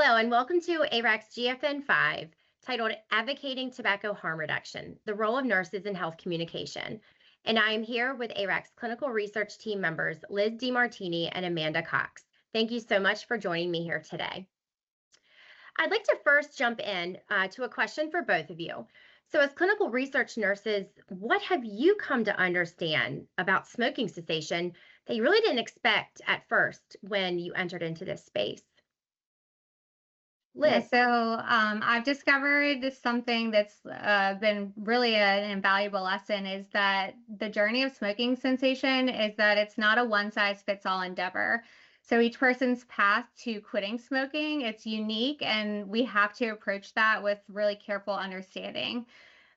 Hello, and welcome to ARAC's GFN 5, titled Advocating Tobacco Harm Reduction, the Role of Nurses in Health Communication. And I am here with ARAC's clinical research team members, Liz DeMartini and Amanda Cox. Thank you so much for joining me here today. I'd like to first jump in to a question for both of you. So as clinical research nurses, what have you come to understand about smoking cessation that you really didn't expect at first when you entered into this space? Yeah, Liz. I've discovered something that's been really an invaluable lesson is that the journey of smoking cessation is that it's not a one size fits all endeavor. So each person's path to quitting smoking, it's unique, and we have to approach that with really careful understanding.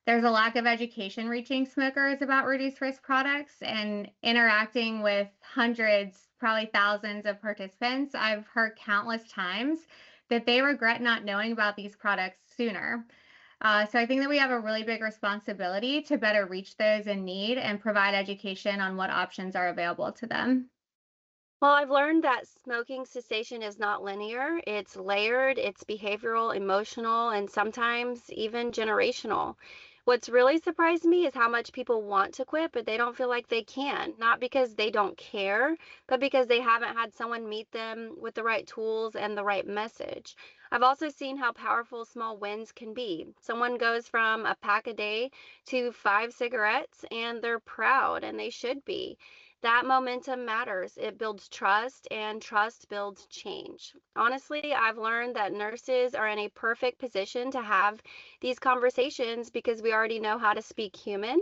There's a lack of education reaching smokers about reduced risk products, and interacting with hundreds, probably thousands of participants, I've heard countless times that they regret not knowing about these products sooner. So I think that we have a really big responsibility to better reach those in need and provide education on what options are available to them. Well, I've learned that smoking cessation is not linear. It's layered, it's behavioral, emotional, and sometimes even generational. What's really surprised me is how much people want to quit, but they don't feel like they can. Not because they don't care, but because they haven't had someone meet them with the right tools and the right message. I've also seen how powerful small wins can be. Someone goes from a pack a day to 5 cigarettes, and they're proud, and they should be. That momentum matters. It builds trust, and trust builds change. Honestly, I've learned that nurses are in a perfect position to have these conversations because we already know how to speak human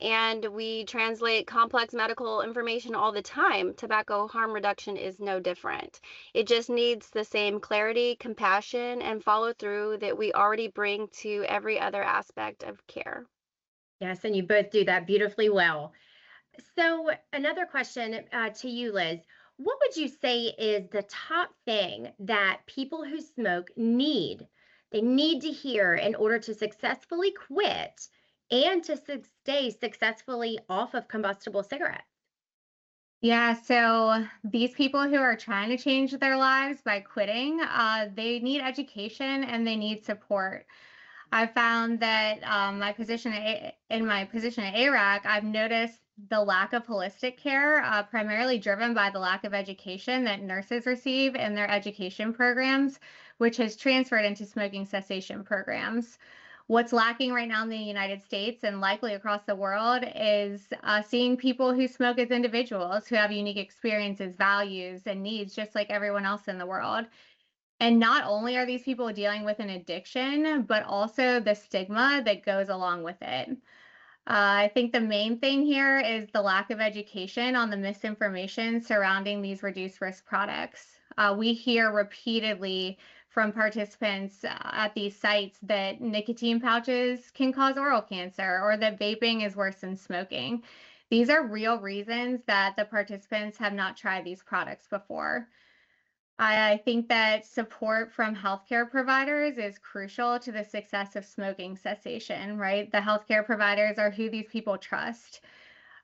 and we translate complex medical information all the time. Tobacco harm reduction is no different. It just needs the same clarity, compassion, and follow through that we already bring to every other aspect of care. Yes, and you both do that beautifully well. So, another question to you, Liz. What would you say is the top thing that people who smoke need? They need to hear in order to successfully quit and to stay successfully off of combustible cigarettes. Yeah, so these people who are trying to change their lives by quitting, they need education and they need support. I found that in my position at ARAC, I've noticed the lack of holistic care, primarily driven by the lack of education that nurses receive in their education programs, which has transferred into smoking cessation programs. What's lacking right now in the United States and likely across the world is seeing people who smoke as individuals who have unique experiences, values, and needs, just like everyone else in the world. And not only are these people dealing with an addiction, but also the stigma that goes along with it. I think the main thing here is the lack of education on the misinformation surrounding these reduced risk products. We hear repeatedly from participants at these sites that nicotine pouches can cause oral cancer or that vaping is worse than smoking. These are real reasons that the participants have not tried these products before. I think that support from healthcare providers is crucial to the success of smoking cessation, right? The healthcare providers are who these people trust.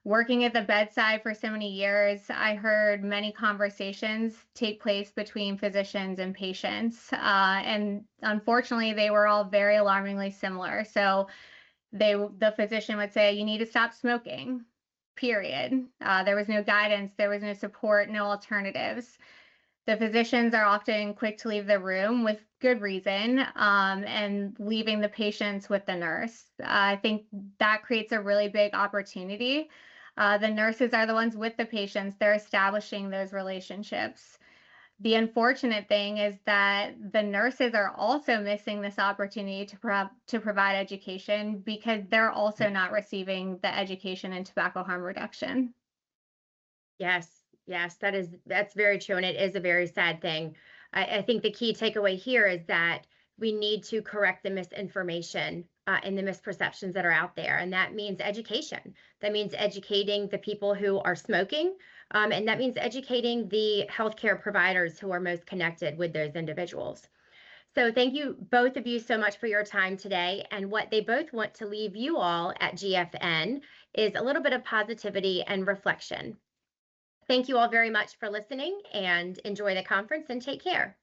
Working at the bedside for so many years, I heard many conversations take place between physicians and patients. And unfortunately, they were all very alarmingly similar. So the physician would say, you need to stop smoking, period. There was no guidance, there was no support, no alternatives. The physicians are often quick to leave the room with good reason, and leaving the patients with the nurse. I think that creates a really big opportunity. The nurses are the ones with the patients. They're establishing those relationships. The unfortunate thing is that the nurses are also missing this opportunity to provide education because they're also not receiving the education in tobacco harm reduction. Yes, yes, that's very true, and it is a very sad thing. I think the key takeaway here is that we need to correct the misinformation and the misperceptions that are out there, and that means education. That means educating the people who are smoking, and that means educating the healthcare providers who are most connected with those individuals. So thank you, both of you, so much for your time today. And what they both want to leave you all at GFN is a little bit of positivity and reflection. Thank you all very much for listening, and enjoy the conference and take care.